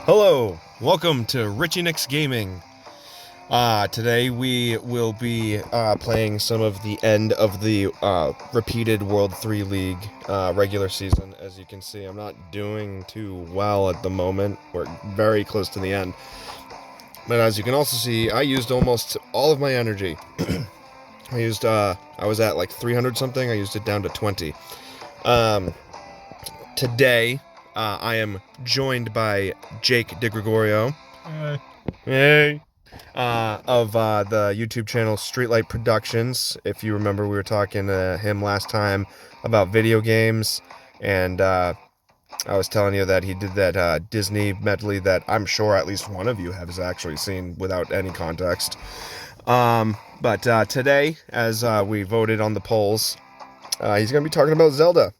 Hello, welcome to Richie Nick's Gaming. Today we will be playing some of the end of the repeated World 3 League regular season. As you can see, I'm not doing too well at the moment. We're very close to the end. But as you can also see, I used almost all of my energy. I was at like 300 something, I used it down to 20. Today, I am joined by Jake DiGregorio. Hey. Of the YouTube channel Streetlight Productions. If you remember, we were talking to him last time about video games, and I was telling you that he did that Disney Medley that I'm sure at least one of you has actually seen without any context. But today, as we voted on the polls, he's going to be talking about Zelda.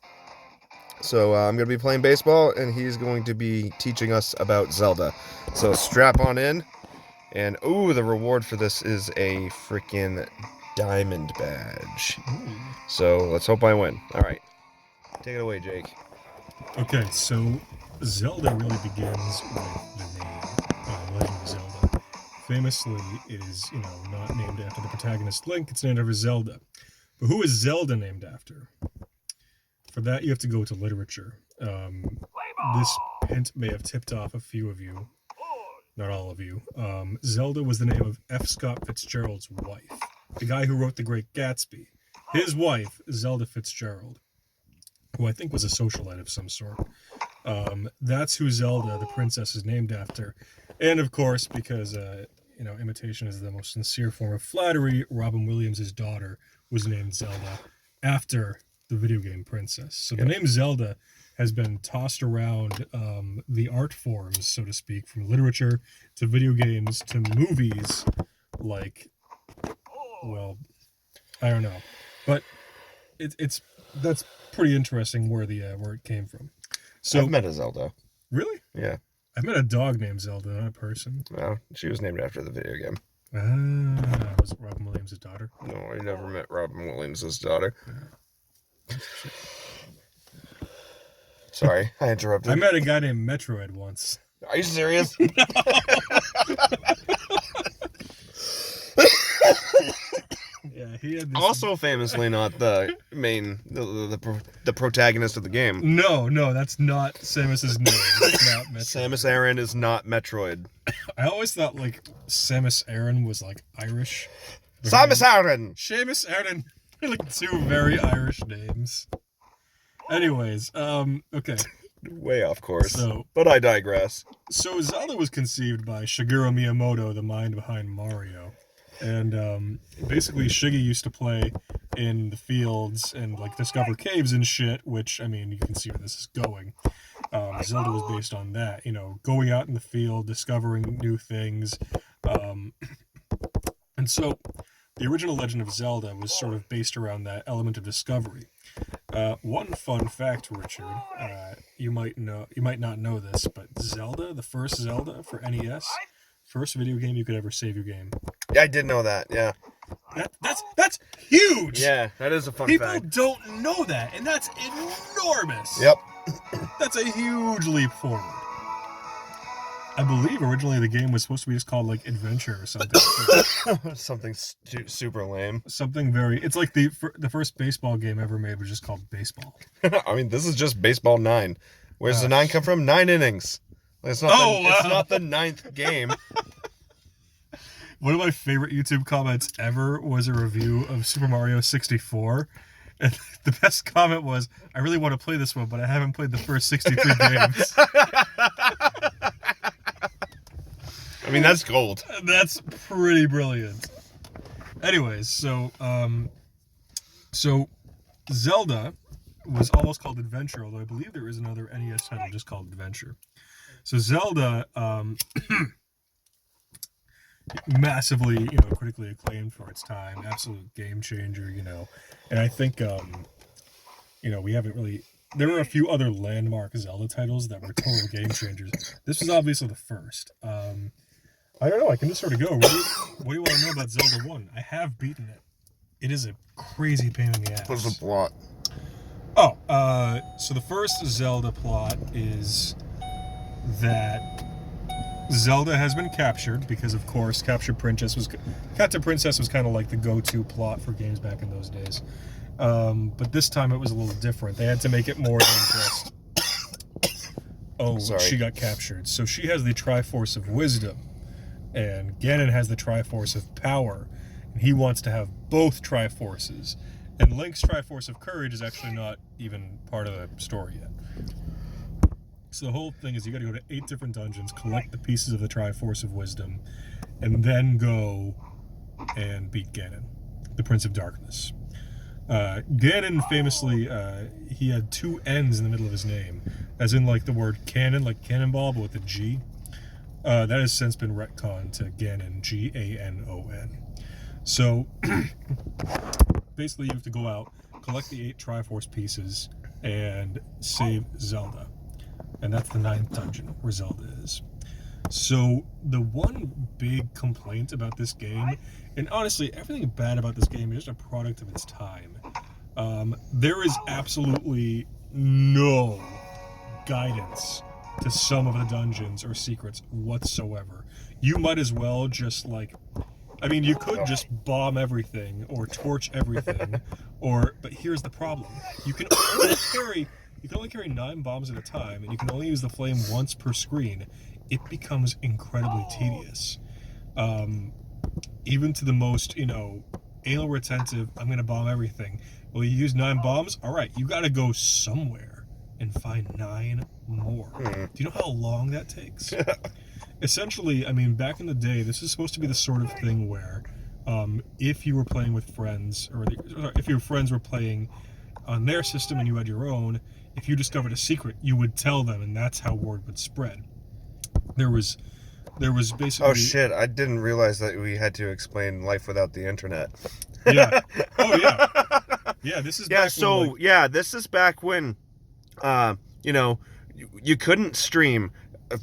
So I'm going to be playing baseball, and he's going to be teaching us about Zelda. So strap on in. And, ooh, the reward for this is a freaking diamond badge. So let's hope I win. All right. Take it away, Jake. Okay, so Zelda really begins with the name Legend of Zelda. Famously, it is, not named after the protagonist Link, it's named after Zelda. But who is Zelda named after? For that, you have to go to literature. This hint may have tipped off a few of you. Not all of you. Zelda was the name of F. Scott Fitzgerald's wife, the guy who wrote The Great Gatsby. His wife, Zelda Fitzgerald, who I think was a socialite of some sort. That's who Zelda, the princess, is named after. And of course, because, imitation is the most sincere form of flattery, Robin Williams' daughter was named Zelda after the video game princess. So the name Zelda has been tossed around the art forms, so to speak, from literature to video games to movies. I don't know, but that's pretty interesting where it came from. So I've met a Zelda. Really? Yeah. I've met a dog named Zelda, not a person. Well, she was named after the video game. Was it Robin Williams' daughter? No, I never met Robin Williams' daughter. Sorry, I interrupted. I met a guy named Metroid once. Are you serious? Yeah, he had this... Also famously not the main, the protagonist of the game. No, that's not Samus's name. It's not Metroid. Samus Aran is not Metroid. I always thought, Samus Aran was, Irish. Samus Aran! Seamus Aran. Two very Irish names. Anyways, okay. Way off course. So, but I digress. So Zelda was conceived by Shigeru Miyamoto, the mind behind Mario. And basically Shiggy used to play in the fields and discover caves and shit, which, you can see where this is going. Zelda was based on that, going out in the field, discovering new things. And so the original Legend of Zelda was sort of based around that element of discovery. One fun fact, Richard, you might not know this, but Zelda, the first Zelda for NES, first video game you could ever save your game. Yeah, I did know that, yeah. That's huge! Yeah, that is a fun People fact. People don't know that, and that's enormous! Yep. That's a huge leap forward. I believe originally the game was supposed to be just called Adventure or something. Something super lame. Something very... It's like the first baseball game ever made was just called Baseball. This is just Baseball 9. Where's the 9 come from? 9 innings. It's not the 9th game. One of my favorite YouTube comments ever was a review of Super Mario 64. And the best comment was, I really want to play this one, but I haven't played the first 63 games. That's gold. That's pretty brilliant. Anyways, so Zelda was almost called Adventure, although I believe there is another NES title just called Adventure. So Zelda, massively, critically acclaimed for its time, absolute game changer, and I think, we haven't really... There were a few other landmark Zelda titles that were total game changers. This was obviously the first. I don't know, I can just sort of go. What do you want to know about Zelda 1? I have beaten it. It is a crazy pain in the ass. What's the plot? So the first Zelda plot is that Zelda has been captured because, of course, Captain Princess was kind of like the go-to plot for games back in those days. But this time it was a little different. They had to make it more than just, oh, she got captured. So she has the Triforce of Wisdom, and Ganon has the Triforce of Power, and he wants to have both Triforces. And Link's Triforce of Courage is actually not even part of the story yet. So the whole thing is you got to go to 8 different dungeons, collect the pieces of the Triforce of Wisdom, and then go and beat Ganon, the Prince of Darkness. Ganon famously, he had 2 N's in the middle of his name, as in like the word cannon, like cannonball, but with a G. That has since been retconned to Ganon, Ganon. So basically you have to go out, collect the 8 Triforce pieces, and save Zelda. And that's the 9th dungeon where Zelda is. So the one big complaint about this game, and honestly everything bad about this game is just a product of its time. There is absolutely no guidance to some of the dungeons or secrets whatsoever. You might as well just you could just bomb everything or torch everything, but here's the problem. You can only carry 9 bombs at a time, and you can only use the flame once per screen. It becomes incredibly tedious. Even to the most, anal retentive, I'm going to bomb everything. Well, you use 9 bombs? All right, you got to go somewhere and find 9 more. Do you know how long that takes? Essentially, back in the day, this is supposed to be the sort of thing where if you were playing with friends, or if your friends were playing on their system and you had your own, if you discovered a secret, you would tell them, and that's how word would spread. There was basically... Oh shit, I didn't realize that we had to explain life without the internet. Yeah. Oh yeah. Yeah, this is back when, this is back when you couldn't stream.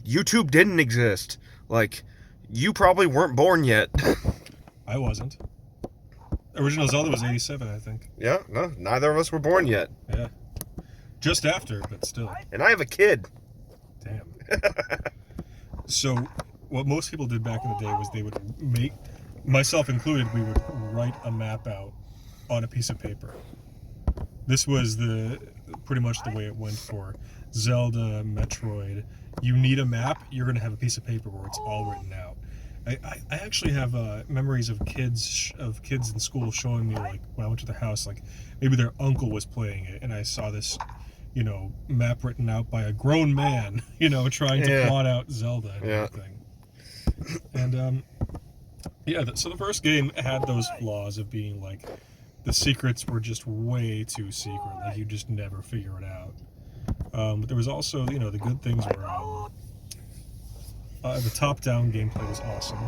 YouTube didn't exist. You probably weren't born yet. I wasn't. Original Zelda was 87, I think. Yeah, no, neither of us were born yet. Yeah. Just after, but still. And I have a kid. Damn. So, what most people did back in the day was they would make, myself included, we would write a map out on a piece of paper. This was pretty much the way it went for Zelda, Metroid. You need a map, you're going to have a piece of paper where it's all written out. I actually have memories of kids in school showing me, when I went to their house, maybe their uncle was playing it, and I saw this, map written out by a grown man, trying to plot out Zelda and everything. And, so the first game had those flaws of being, the secrets were just way too secret, you just never figure it out. But there was also, the good things were, the top-down gameplay was awesome.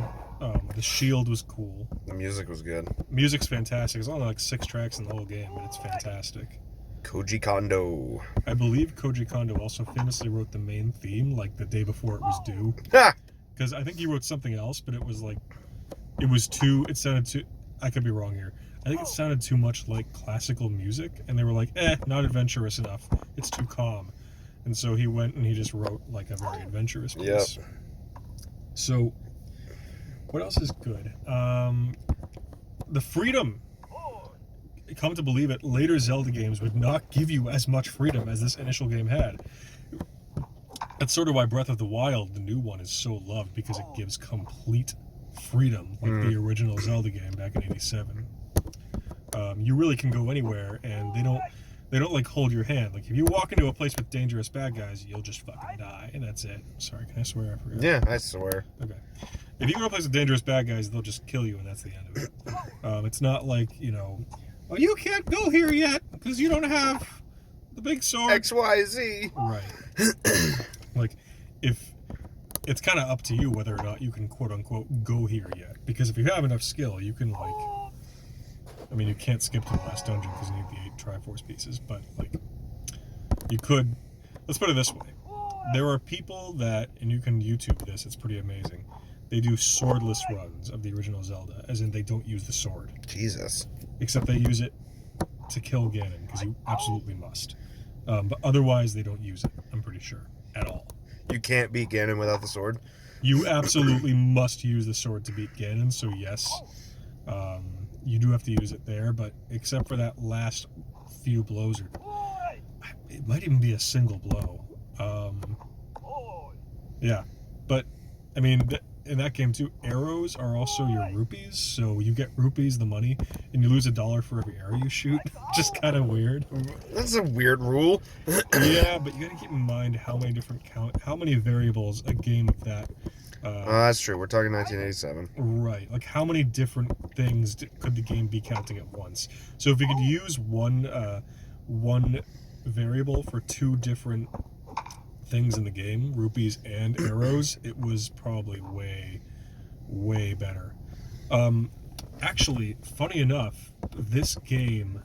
The shield was cool. The music was good. Music's fantastic. There's only 6 tracks in the whole game, but it's fantastic. Koji Kondo. I believe Koji Kondo also famously wrote the main theme, the day before it was due. Because I think he wrote something else, but it sounded too, I could be wrong here. I think it sounded too much like classical music, and they were not adventurous enough. It's too calm. And so he went and he just wrote, a very adventurous piece. Yep. So, what else is good? The freedom. Come to believe it, later Zelda games would not give you as much freedom as this initial game had. That's sort of why Breath of the Wild, the new one, is so loved, because it gives complete freedom, the original Zelda game back in '87. You really can go anywhere, and they don't hold your hand. If you walk into a place with dangerous bad guys, you'll just fucking die, and that's it. Sorry, can I swear? I forgot. Yeah, I swear. Okay. If you go to a place with dangerous bad guys, they'll just kill you, and that's the end of it. It's not well, you can't go here yet because you don't have the big sword. XYZ. Right. If it's kind of up to you whether or not you can quote unquote go here yet, because if you have enough skill, you can you can't skip to the last dungeon because you need the 8 Triforce pieces, but you could. Let's put it this way: there are people that, and you can YouTube this. It's pretty amazing. They do swordless runs of the original Zelda, as in they don't use the sword. Jesus. Except they use it to kill Ganon, because you absolutely must. But otherwise, they don't use it, I'm pretty sure, at all. You can't beat Ganon without the sword. You absolutely must use the sword to beat Ganon, so yes. You do have to use it there, but except for that last few blows, it might even be a single blow. Yeah, but I mean, in that game too, arrows are also your rupees, so you get rupees, the money, and you lose $1 for every arrow you shoot. Just kind of weird. That's a weird rule. Yeah, but you gotta keep in mind how many variables a game of that. That's true. We're talking 1987. Right. Like, how many different things could the game be counting at once? So if you could use one variable for 2 different things in the game, rupees and arrows, it was probably way better. Actually, funny enough, this game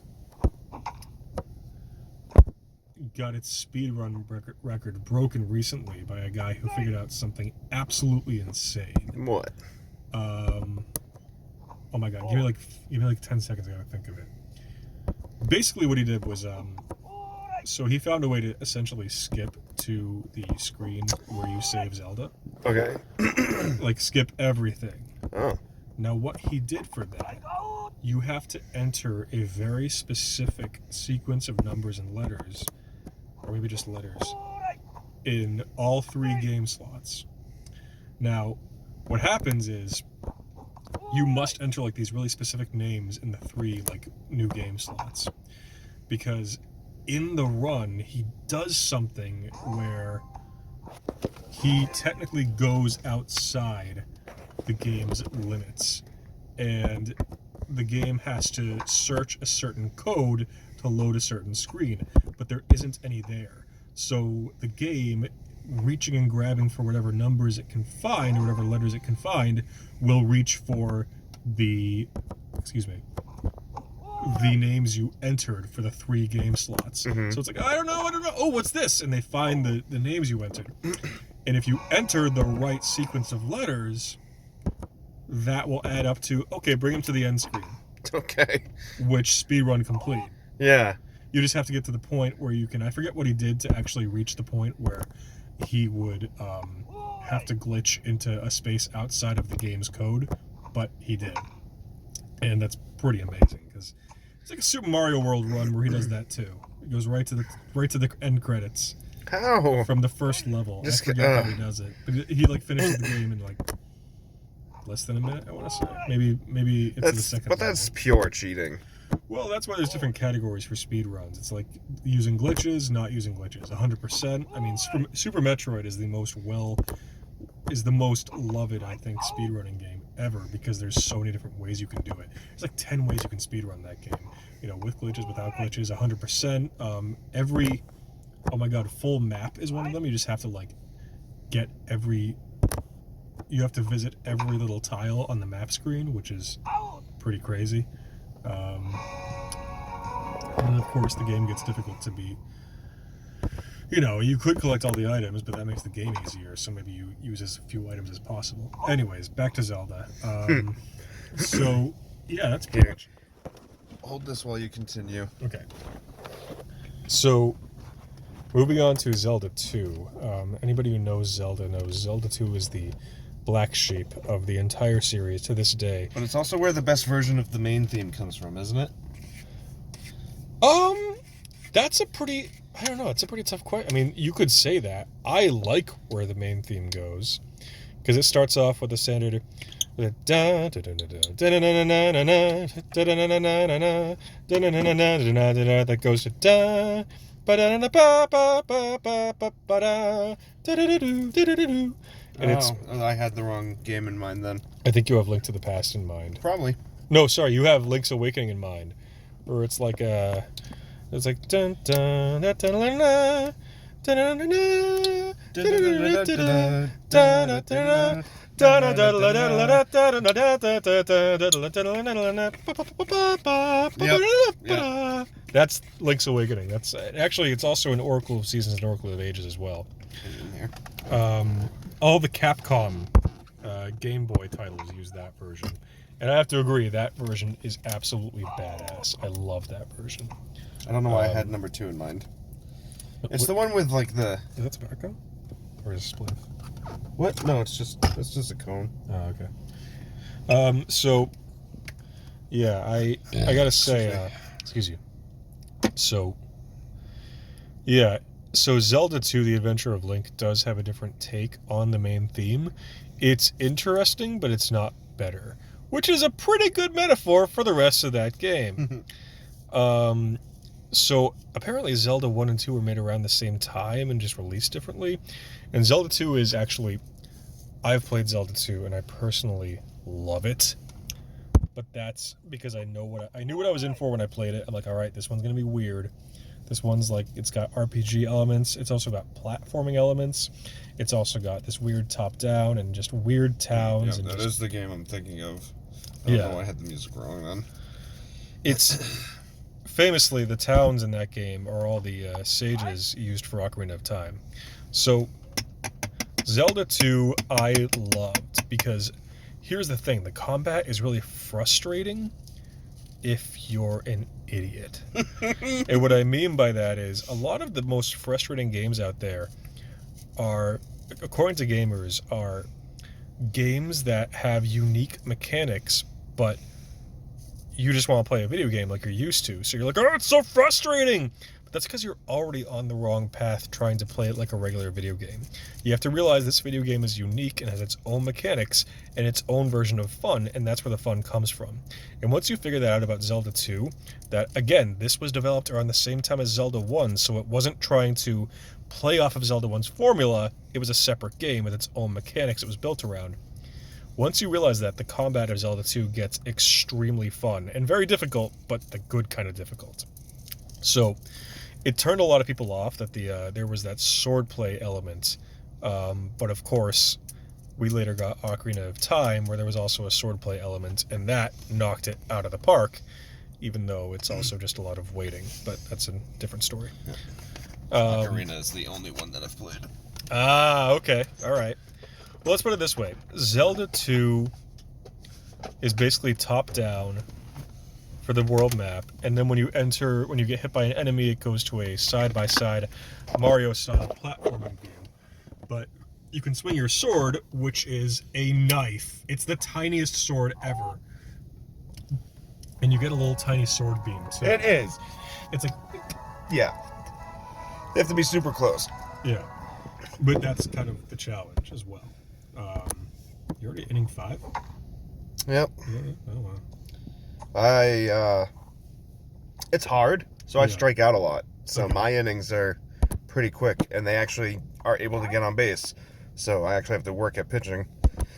got its speedrun record broken recently by a guy who figured out something absolutely insane. What? Oh my god, give me like 10 seconds, I gotta think of it. Basically what he did was, so he found a way to essentially skip to the screen where you save Zelda. Okay. Like, skip everything. Oh. Now what he did for that, you have to enter a very specific sequence of numbers and letters, or maybe just letters, in all 3 game slots. Now, what happens is you must enter like these really specific names in the 3 like new game slots, because in the run he does something where he technically goes outside the game's limits, and the game has to search a certain code to load a certain screen, but there isn't any there. So the game, reaching and grabbing for whatever numbers it can find or whatever letters it can find, will reach for the names you entered for the 3 game slots. Mm-hmm. So it's like, I don't know, oh, what's this? And they find the names you entered. And if you enter the right sequence of letters, that will add up to, okay, bring him to the end screen. Okay. Which speedrun complete. Yeah. You just have to get to the point where you can, I forget what he did to actually reach the point where he would have to glitch into a space outside of the game's code, but he did. And that's pretty amazing, because it's like a Super Mario World run where he does that too. It goes right to the end credits. How? From the first level. Just, I forget how he does it. But he like finishes the game in like less than a minute, I want to say. Maybe it's the second level. But that's pure cheating. Well, that's why there's different categories for speed runs. It's like using glitches, not using glitches. 100%. I mean, Super Metroid is the most loved, I think, speedrunning game ever, because there's so many different ways you can do it. There's like 10 ways you can speedrun that game. You know, with glitches, without glitches, 100%. Oh my god, full map is one of them. You just have to like you have to visit every little tile on the map screen, which is pretty crazy. And of course the game gets difficult to beat. You know, you could collect all the items, but that makes the game easier, so maybe you use as few items as possible. Anyways, back to Zelda. So, yeah, that's pretty much. Hold this while you continue. Okay. So, moving on to Zelda 2. Anybody who knows Zelda 2 is the black sheep of the entire series to this day. But it's also where the best version of the main theme comes from, isn't it? That's a pretty... I don't know, it's a pretty tough question. I mean, you could say that. I like where the main theme goes, because it starts off with the standard... that goes to da... And I had the wrong game in mind then. I think you have Link to the Past in mind. Probably. No, sorry, you have Link's Awakening in mind, where it's like it's like dun dun dun dun dun dun. That's Link's Awakening. That's actually, it's also in Oracle of Seasons and Oracle of Ages as well. All the Capcom Game Boy titles use that version, and I have to agree, that version is absolutely badass. I love that version. I don't know why I had number 2 in mind. It's the one with like the... Is that tobacco? Or is it spliff? What? No, it's just a cone. Oh, okay. So, yeah, I gotta say, excuse you. So, yeah, so Zelda 2, The Adventure of Link, does have a different take on the main theme. It's interesting, but it's not better, which is a pretty good metaphor for the rest of that game. So apparently Zelda 1 and 2 were made around the same time and just released differently. And Zelda 2 is actually, I've played Zelda 2 and I personally love it. But that's because I knew what I was in for when I played it. I'm like, all right, this one's going to be weird. This one's like, it's got RPG elements. It's also got platforming elements. It's also got this weird top-down and just weird towns. Yeah, and that just, is the game I'm thinking of. I don't know why I had the music wrong then. It's famously, the towns in that game are all the sages used for Ocarina of Time. So Zelda 2 I loved because here's the thing, the combat is really frustrating if you're an idiot. And what I mean by that is a lot of the most frustrating games out there are, according to gamers, are games that have unique mechanics, but you just want to play a video game like you're used to. So you're like, oh, it's so frustrating! But that's because you're already on the wrong path trying to play it like a regular video game. You have to realize this video game is unique and has its own mechanics and its own version of fun, and that's where the fun comes from. And once you figure that out about Zelda 2, that, again, this was developed around the same time as Zelda 1, so it wasn't trying to play off of Zelda 1's formula, it was a separate game with its own mechanics it was built around. Once you realize that, the combat of Zelda 2 gets extremely fun and very difficult, but the good kind of difficult. So it turned a lot of people off that there was that swordplay element, but of course we later got Ocarina of Time where there was also a swordplay element, and that knocked it out of the park, even though it's also just a lot of waiting, but that's a different story. Ocarina is the only one that I've played. Ah, okay, all right. Well, let's put it this way. Zelda 2 is basically top-down for the world map, and then when you get hit by an enemy, it goes to a side-by-side Mario-style platforming view. But you can swing your sword, which is a knife. It's the tiniest sword ever. And you get a little tiny sword beam, too. It is. It's like... Yeah. They have to be super close. Yeah. But that's kind of the challenge as well. You're already inning 5? Yep. Yeah. Oh, wow. It's hard, so I strike out a lot. So my innings are pretty quick, and they actually are able to get on base. So I actually have to work at pitching.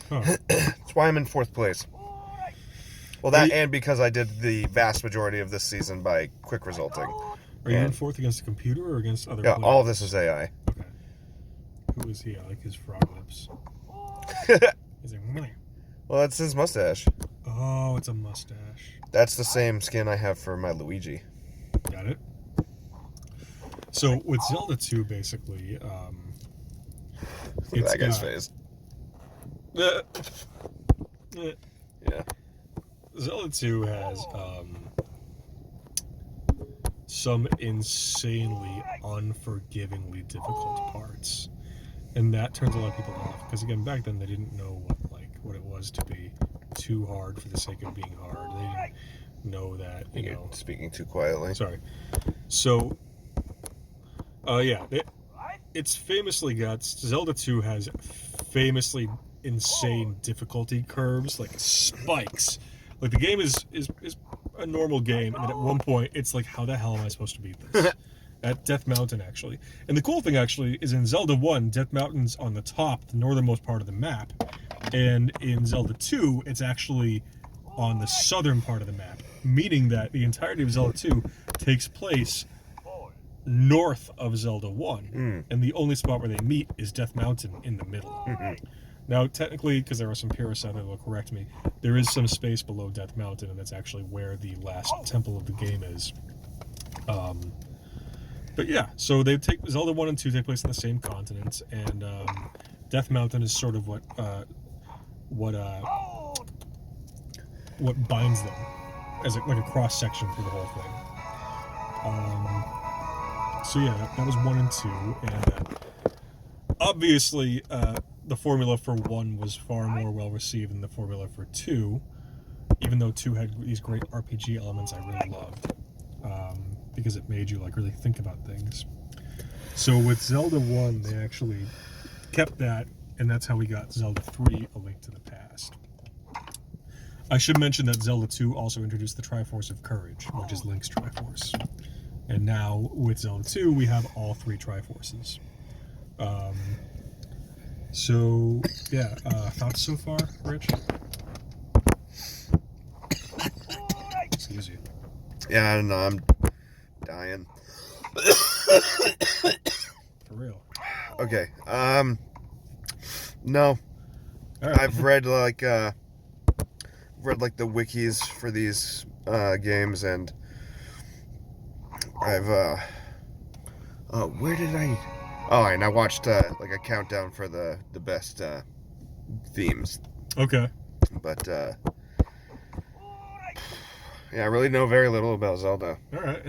Huh. That's why I'm in 4th place. Well, that and because I did the vast majority of this season by quick resulting. Are you in 4th against a computer or against other players? All of this is AI. Okay. Who is he? I like his frog lips. He's like, meh. Well, that's his mustache. Oh, it's a mustache. That's the same skin I have for my Luigi. Got it. So with Zelda 2, basically, Look at that guy's face. Yeah. Zelda 2 has some insanely unforgivingly difficult parts, and that turns a lot of people off because, again, back then they didn't know what it was to be too hard for the sake of being hard. They didn't know that You're speaking too quietly. Sorry. So, it's famously got Zelda 2 has famously insane difficulty curves, like spikes. Like the game is a normal game, and then at one point it's like, how the hell am I supposed to beat this? At Death Mountain, actually. And the cool thing, actually, is in Zelda 1, Death Mountain's on the top, the northernmost part of the map. And in Zelda 2, it's actually on the southern part of the map, meaning that the entirety of Zelda 2 takes place north of Zelda 1. And the only spot where they meet is Death Mountain in the middle. Now, technically, because there are some purists out there that will correct me, there is some space below Death Mountain, and that's actually where the last temple of the game is. But yeah, so Zelda 1 and 2 take place on the same continent, and Death Mountain is sort of what binds them, as like a cross section through the whole thing. So yeah, that was 1 and 2, and obviously, the formula for 1 was far more well received than the formula for 2, even though 2 had these great RPG elements I really loved, because it made you like really think about things. So with Zelda 1, they actually kept that, and that's how we got Zelda 3, A Link to the Past. I should mention that Zelda 2 also introduced the Triforce of Courage, which is Link's Triforce. And now, with Zelda 2, we have all 3 Triforces. So, yeah, thoughts so far, Rich? Excuse you. Yeah, I don't know. I'm dying. For real. Okay. No. All right. I've read like the wikis for these games, and I've where did I? Oh, and I watched like a countdown for the best themes. Okay. But yeah, I really know very little about Zelda. All right.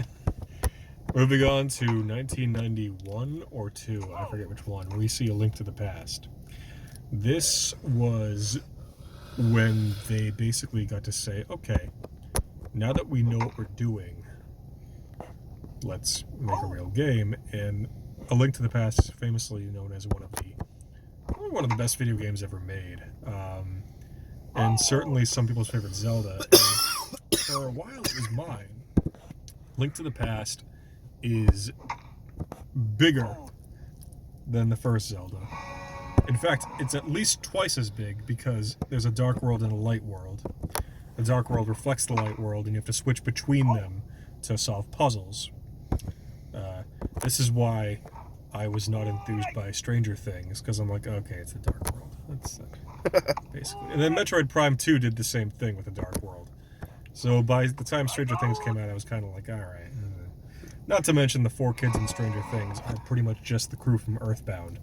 Moving on to 1991 or 2, I forget which one, we see A Link to the Past. This was when they basically got to say, okay, now that we know what we're doing, let's make a real game. And A Link to the Past is famously known as one of the best video games ever made, and certainly some people's favorite Zelda. And for a while, it was mine. Link to the Past is bigger than the first Zelda. In fact, it's at least twice as big because there's a dark world and a light world. The dark world reflects the light world, and you have to switch between them to solve puzzles. This is why I was not enthused by Stranger Things, because I'm like, okay, it's a dark world. That's basically. And then Metroid Prime 2 did the same thing with the dark world. So by the time Stranger Things came out, I was kind of like, all right. Not to mention the 4 kids in Stranger Things are pretty much just the crew from Earthbound.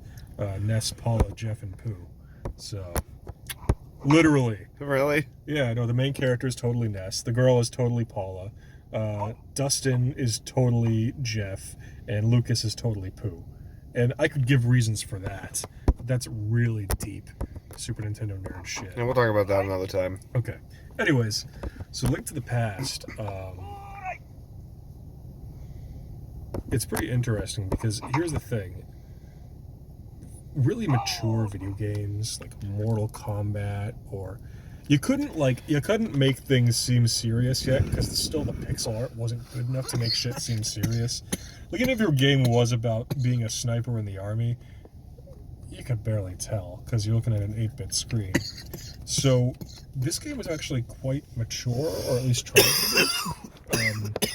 Ness, Paula, Jeff, and Pooh. So, literally. Really? Yeah, no, the main character is totally Ness. The girl is totally Paula. Dustin is totally Jeff. And Lucas is totally Pooh. And I could give reasons for that. But that's really deep Super Nintendo nerd shit. And we'll talk about that another time. Okay. Anyways, so Link to the Past, it's pretty interesting because here's the thing. Really mature video games like Mortal Kombat, or you couldn't make things seem serious yet because still the pixel art wasn't good enough to make shit seem serious. Like, even if your game was about being a sniper in the army, you could barely tell because you're looking at an 8-bit screen. So this game was actually quite mature, or at least trying to be.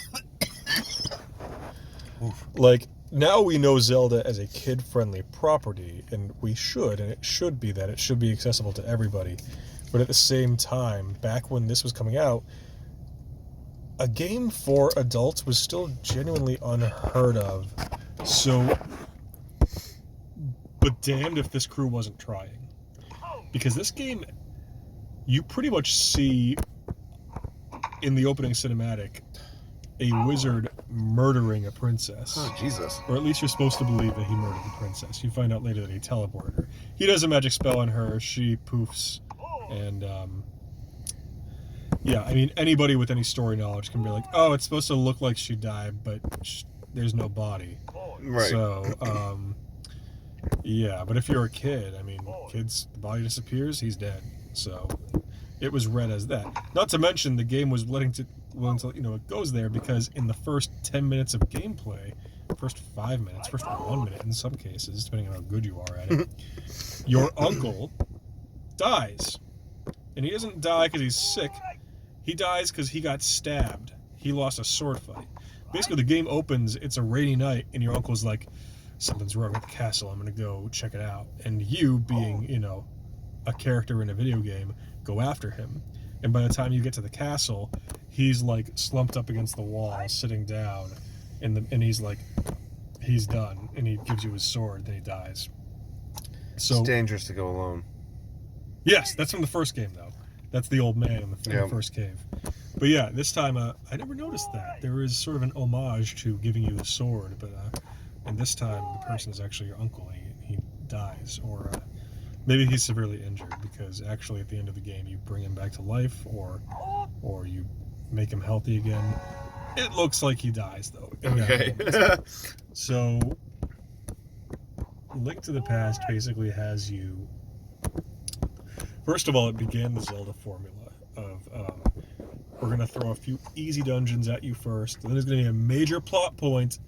Like, now we know Zelda as a kid-friendly property, and it should be that. It should be accessible to everybody. But at the same time, back when this was coming out, a game for adults was still genuinely unheard of. So, but damned if this crew wasn't trying. Because this game, you pretty much see in the opening cinematic a wizard murdering a princess. Oh, Jesus. Or at least you're supposed to believe that he murdered the princess. You find out later that he teleported her. He does a magic spell on her, she poofs, and, yeah, I mean, anybody with any story knowledge can be like, oh, it's supposed to look like she died, but there's no body. Right. So, yeah, but if you're a kid, I mean, the body disappears, he's dead. So, it was read as that. Not to mention, the game was willing to it goes there because in the first 10 minutes of gameplay, first 5 minutes, first 1 minute in some cases, depending on how good you are at it, your uncle dies. And he doesn't die because he's sick. He dies because he got stabbed. He lost a sword fight. Basically, the game opens, it's a rainy night, and your uncle's like, something's wrong with the castle, I'm going to go check it out. And you, being, a character in a video game, go after him. And by the time you get to the castle, he's like slumped up against the wall, sitting down, and he's like, he's done, and he gives you his sword, then he dies. So it's dangerous to go alone. Yes, that's from the first game, though. That's the old man in the first cave. But yeah, this time, I never noticed that. There is sort of an homage to giving you the sword, but and this time the person is actually your uncle. He dies, or maybe he's severely injured, because actually at the end of the game you bring him back to life, or you make him healthy again. It looks like he dies, though. Okay. So, Link to the Past basically has you... First of all, it began the Zelda formula of we're going to throw a few easy dungeons at you first, then there's going to be a major plot point,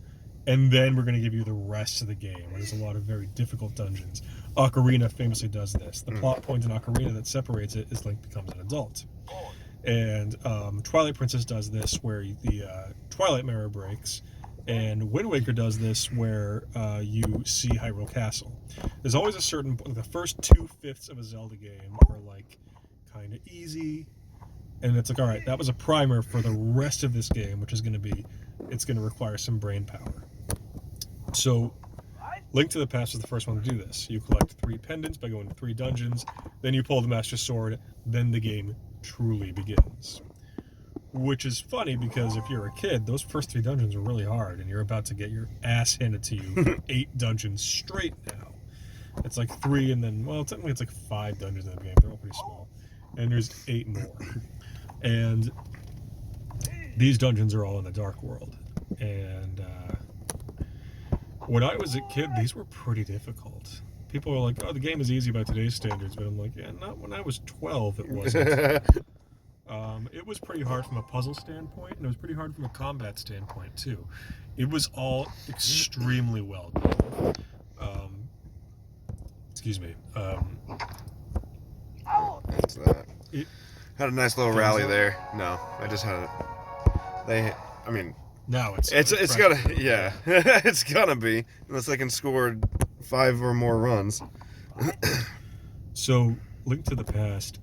and then we're going to give you the rest of the game, where there's a lot of very difficult dungeons. Ocarina famously does this. The plot point in Ocarina that separates it is Link becomes an adult. And Twilight Princess does this, where the Twilight Mirror breaks, and Wind Waker does this, where you see Hyrule Castle. There's always a certain point. The first 2/5 of a Zelda game are like kind of easy, and it's like, all right, that was a primer for the rest of this game, which is going to be, it's going to require some brain power. So Link to the Past was the first one to do this. You collect 3 pendants by going to 3 dungeons, then you pull the Master Sword, then the game truly begins. Which is funny, because if you're a kid, those first 3 dungeons are really hard, and you're about to get your ass handed to you for 8 dungeons straight now. It's like 3, and then, well, technically it's like 5 dungeons in the game. They're all pretty small. And there's 8 more. And these dungeons are all in the Dark World. And when I was a kid, these were pretty difficult. People are like, oh, the game is easy by today's standards, but I'm like, yeah, not when I was 12, it wasn't. It was pretty hard from a puzzle standpoint, and it was pretty hard from a combat standpoint, too. It was all extremely well done. Excuse me. That's that. Had a nice little rally there. No, I just had it. Now it's gotta, yeah, it's gonna be, unless they can score 5 or more runs. So, Link to the Past,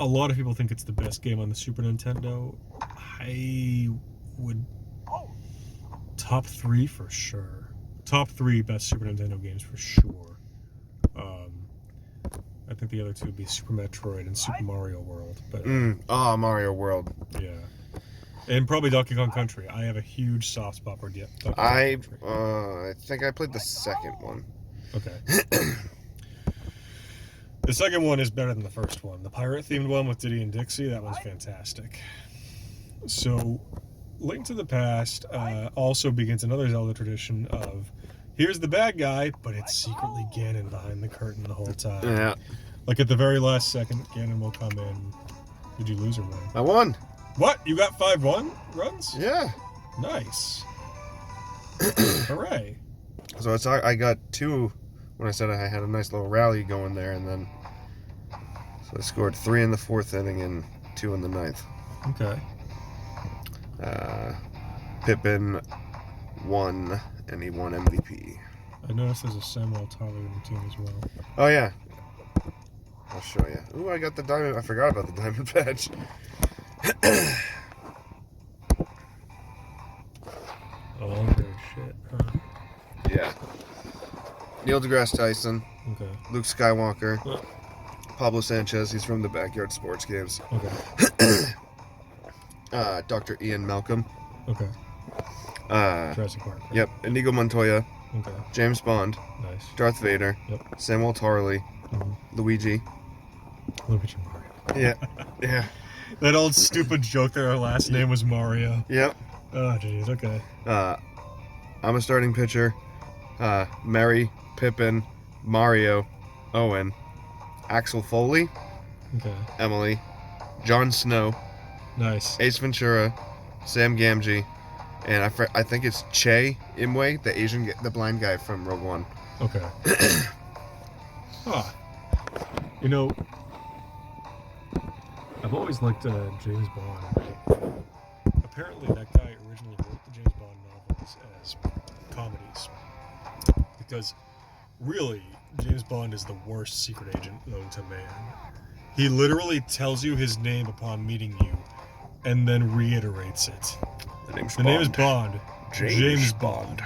a lot of people think it's the best game on the Super Nintendo. I would... Top 3 for sure. Top 3 best Super Nintendo games for sure. I think the other 2 would be Super Metroid and Super Mario World. But Mario World. Yeah. And probably Donkey Kong Country. I have a huge soft spot for Donkey Kong Country. I think I played the second one. Okay. The second one is better than the first one. The pirate-themed one with Diddy and Dixie, that one's fantastic. So, Link to the Past also begins another Zelda tradition of, here's the bad guy, but it's secretly Ganon behind the curtain the whole time. Yeah. Like at the very last second, Ganon will come in. Did you lose or win? I won. What? You got 5-1 runs? Yeah. Nice. Hooray. So I got 2 when I said I had a nice little rally going there, and then so I scored 3 in the 4th inning and 2 in the 9th. Okay. Pippin won, and he won MVP. I noticed there's a Samuel Tyler in the team as well. Oh yeah. I'll show you. Ooh, I got the diamond. I forgot about the diamond badge. Oh, good shit. Huh? Yeah. Neil deGrasse Tyson. Okay. Luke Skywalker. Oh. Pablo Sanchez. He's from the Backyard Sports Games. Okay. Dr. Ian Malcolm. Okay. Jurassic Park. Right? Yep. Inigo Montoya. Okay. James Bond. Nice. Darth Vader. Yep. Samuel Tarley. Mm-hmm. Luigi. Luigi Mario. Yeah. Yeah. That old stupid joke that our last name was Mario. Yep. Oh, jeez. Okay. I'm a starting pitcher. Mary, Pippin, Mario, Owen, Axel Foley, Okay. Emily, Jon Snow, Nice. Ace Ventura, Sam Gamgee, and I think it's Che Imwe, the blind guy from Rogue One. Okay. You know, I've always liked James Bond. Right? Apparently, that guy originally wrote the James Bond novels as comedies. Because, really, James Bond is the worst secret agent known to man. He literally tells you his name upon meeting you, and then reiterates it. The name is Bond. James Bond.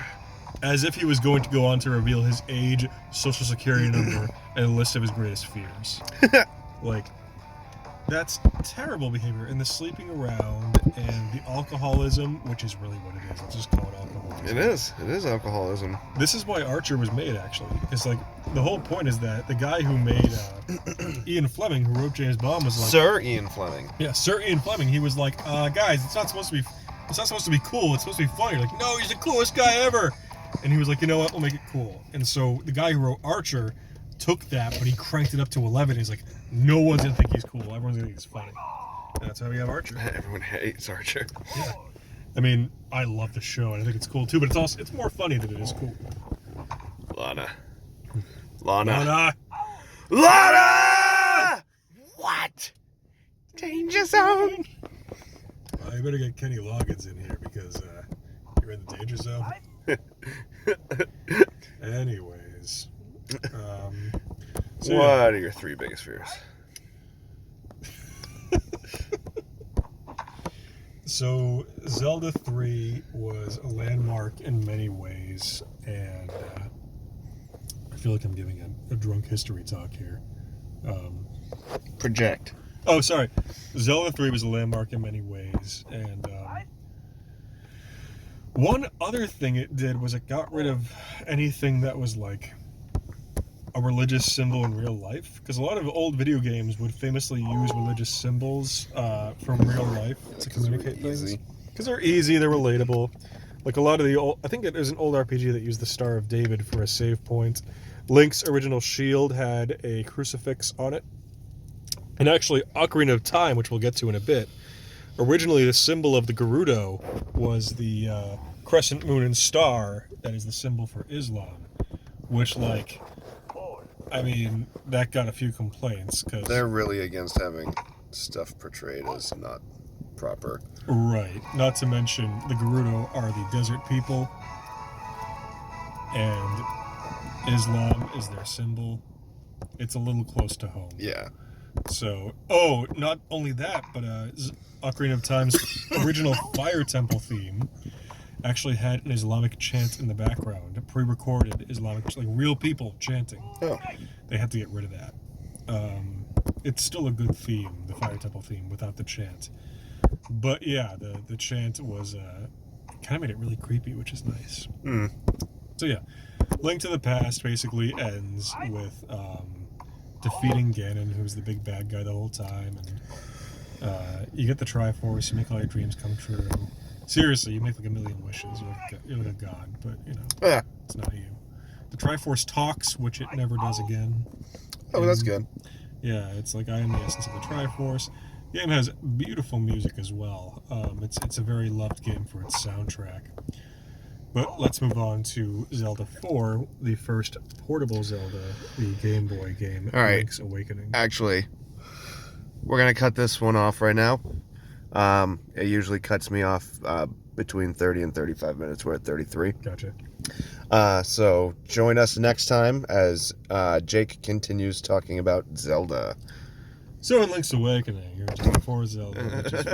As if he was going to go on to reveal his age, social security number, and a list of his greatest fears. Like, That's terrible behavior. And the sleeping around and the alcoholism, which is really what it is. Let's just call it alcoholism. It is. It is alcoholism. This is why Archer was made, actually. Because, like, the whole point is that the guy who made Ian Fleming, who wrote James Bond, was like... Sir Ian Fleming. Yeah, Sir Ian Fleming. He was like, guys, it's not supposed to be cool. It's supposed to be funny. You're like, no, he's the coolest guy ever. And he was like, you know what? We'll make it cool. And so the guy who wrote Archer took that, but he cranked it up to 11. He's like, no one's gonna think he's cool. Everyone's gonna think he's funny. And that's how we have Archer. Everyone hates Archer. Yeah. I mean, I love the show, and I think it's cool too. But it's more funny than it is cool. Lana. What? Danger zone. Well, you better get Kenny Loggins in here because you're in the danger zone. Anyways. So what are your 3 biggest fears? So, Zelda 3 was a landmark in many ways, and I feel like I'm giving a drunk history talk here. Project. Oh, sorry. Zelda 3 was a landmark in many ways, and one other thing it did was it got rid of anything that was like a religious symbol in real life, because a lot of old video games would famously use religious symbols from real life to communicate things. Because they're easy, they're relatable. Like a lot of the old, I think there's an old RPG that used the Star of David for a save point. Link's original shield had a crucifix on it. And actually, Ocarina of Time, which we'll get to in a bit, originally the symbol of the Gerudo was the crescent moon and star that is the symbol for Islam, which, like, I mean, that got a few complaints because they're really against having stuff portrayed as not proper. Right. Not to mention the Gerudo are the desert people, and Islam is their symbol. It's a little close to home. Yeah. So, not only that, but Ocarina of Time's original Fire Temple theme actually had an Islamic chant in the background, a pre-recorded Islamic, like real people chanting. Oh. They had to get rid of that. It's still a good theme, the Fire Temple theme, without the chant. But yeah, the chant was kind of made it really creepy, which is nice. Mm. So yeah, Link to the Past basically ends with defeating Ganon, who's the big bad guy the whole time, and you get the Triforce, you make all your dreams come true. Seriously, you make like a million wishes. You're like a god, but you know, it's not you. The Triforce talks, which it never does again. Oh, that's good. Yeah, it's like I am the essence of the Triforce. The game has beautiful music as well. It's a very loved game for its soundtrack. But let's move on to Zelda 4, the first portable Zelda, the Game Boy game, all right. Link's Awakening. Actually, we're going to cut this one off right now. It usually cuts me off between 30 and 35 minutes. We're at 33. Gotcha. So join us next time as Jake continues talking about Zelda. So in Link's Awakening, you're just before Zelda, which is